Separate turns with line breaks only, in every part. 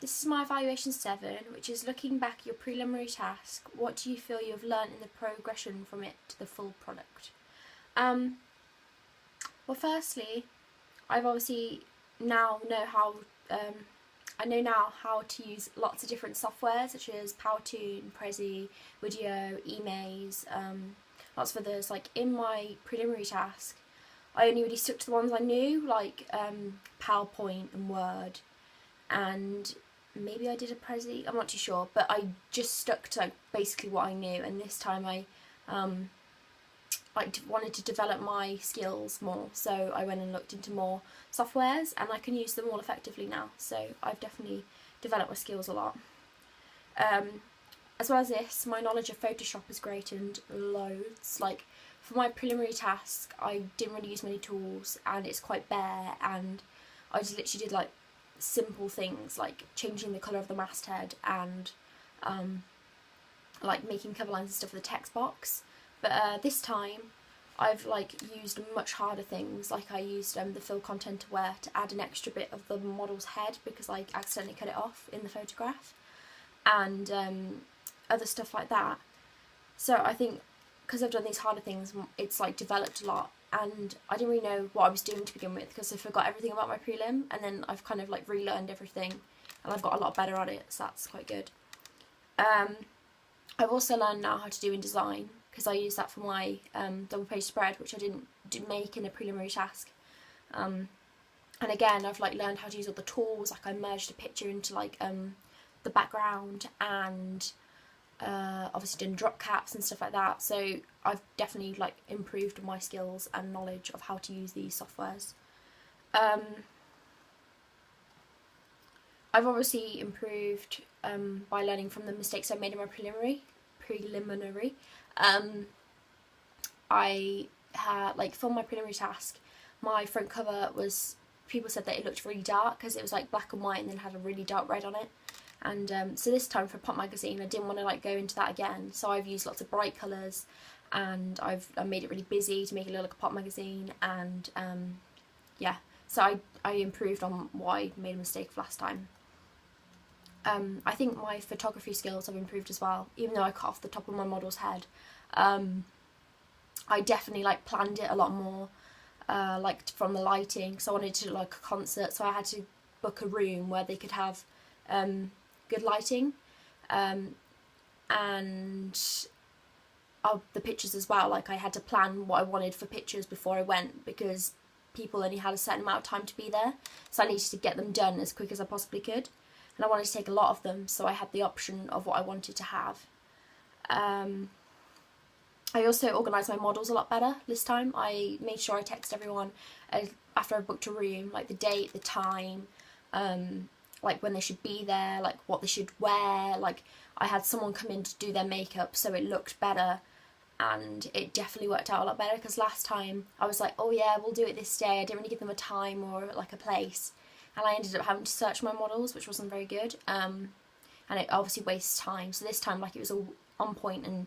This is my evaluation 7, which is looking back at your preliminary task. What do you feel you have learnt in the progression from it to the full product? Well, firstly, I've obviously now know how I know now how to use lots of different software such as Powtoon, Prezi, Video, Emaze, lots of others. Like in my preliminary task, I only really stuck to the ones I knew, like PowerPoint and Word, and maybe I did a Prezi, I'm not too sure, but I just stuck to basically what I knew. And this time I wanted to develop my skills more, so I went and looked into more softwares, and I can use them all effectively now, so I've definitely developed my skills a lot. As well as this, my knowledge of Photoshop is greatened loads. Like for my preliminary task, I didn't really use many tools, and it's quite bare, and I just literally did like simple things like changing the colour of the masthead and like making cover lines and stuff for the text box. But this time I've like used much harder things. Like I used the fill content aware to add an extra bit of the model's head because I accidentally cut it off in the photograph, and other stuff like that. So I think because I've done these harder things, it's like developed a lot, and I didn't really know what I was doing to begin with because I forgot everything about my prelim, and then I've kind of like relearned everything, and I've got a lot better at it, so that's quite good. I've also learned now how to do InDesign because I used that for my double page spread, which I didn't make in a preliminary task. And again, I've like learned how to use all the tools. Like I merged a picture into like the background, and obviously done drop caps and stuff like that. So I've definitely like improved my skills and knowledge of how to use these softwares. I've obviously improved by learning from the mistakes I made in my preliminary. I had, like, for my preliminary task, my front cover was, people said that it looked really dark because it was like black and white and then had a really dark red on it. And so this time for Pop Magazine, I didn't want to like go into that again, so I've used lots of bright colours, and I made it really busy to make it look like a Pop Magazine, and yeah, so I improved on what I made a mistake of last time. I think my photography skills have improved as well, even though I cut off the top of my model's head. I definitely like planned it a lot more, like from the lighting, so I wanted to do like a concert, so I had to book a room where they could have good lighting, and the pictures as well. Like I had to plan what I wanted for pictures before I went because people only had a certain amount of time to be there, so I needed to get them done as quick as I possibly could, and I wanted to take a lot of them, so I had the option of what I wanted to have. I also organised my models a lot better this time. I made sure I text everyone after I booked a room, like the date, the time, like when they should be there, like what they should wear. Like I had someone come in to do their makeup so it looked better, and it definitely worked out a lot better, because last time I was like, oh yeah, we'll do it this day. I didn't really give them a time or like a place, and I ended up having to search my models, which wasn't very good, and it obviously wastes time. So this time, like, it was all on point, and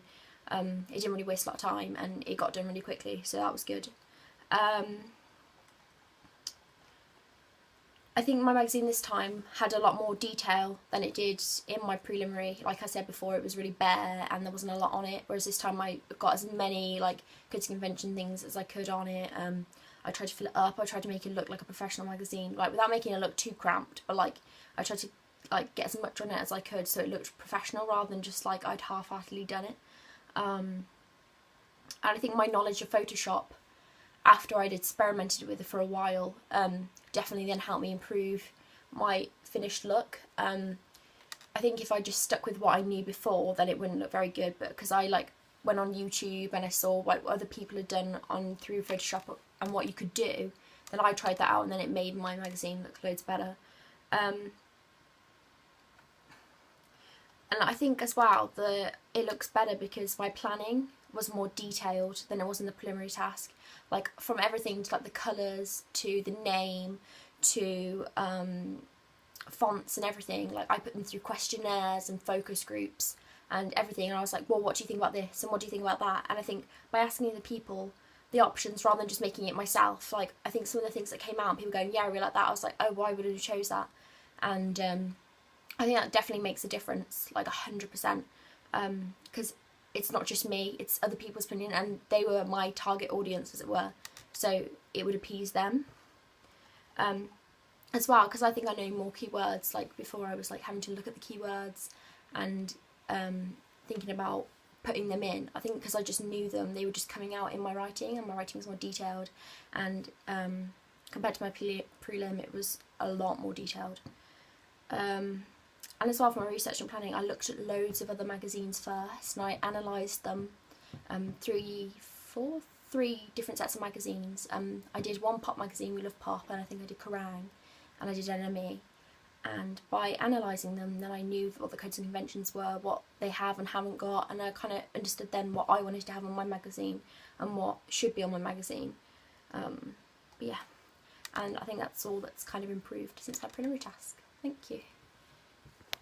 it didn't really waste a lot of time, and it got done really quickly, so that was good. I think my magazine this time had a lot more detail than it did in my preliminary. Like I said before, it was really bare and there wasn't a lot on it, whereas this time I got as many like goods convention things as I could on it. I tried to fill it up. I tried to make it look like a professional magazine, like without making it look too cramped, but like I tried to like get as much on it as I could so it looked professional rather than just like I'd half-heartedly done it. And I think my knowledge of Photoshop, after I'd experimented with it for a while, definitely then helped me improve my finished look. I think if I just stuck with what I knew before, then it wouldn't look very good, but because I like went on YouTube and I saw what other people had done through Photoshop and what you could do, then I tried that out, and then it made my magazine look loads better. And I think as well that it looks better because my planning was more detailed than it was in the preliminary task. Like from everything to like the colours to the name to fonts and everything. Like I put them through questionnaires and focus groups and everything, and I was like, well, what do you think about this and what do you think about that? And I think by asking the people the options rather than just making it myself, like I think some of the things that came out and people going, yeah, I really like that, I was like, oh, why would you chose that? And I think that definitely makes a difference, like 100%, because it's not just me, it's other people's opinion, and they were my target audience, as it were, so it would appease them. As well, because I think I know more keywords. Like before, I was like having to look at the keywords and thinking about putting them in. I think because I just knew them, they were just coming out in my writing, and my writing was more detailed, and compared to my prelim, it was a lot more detailed. And as well, for my research and planning, I looked at loads of other magazines first, and I analysed them, three different sets of magazines. I did one pop magazine, We Love Pop, and I think I did Kerrang, and I did NME. And by analysing them, then I knew what the codes and conventions were, what they have and haven't got, and I kind of understood then what I wanted to have on my magazine and what should be on my magazine. But yeah, and I think that's all that's kind of improved since that preliminary task. Thank you.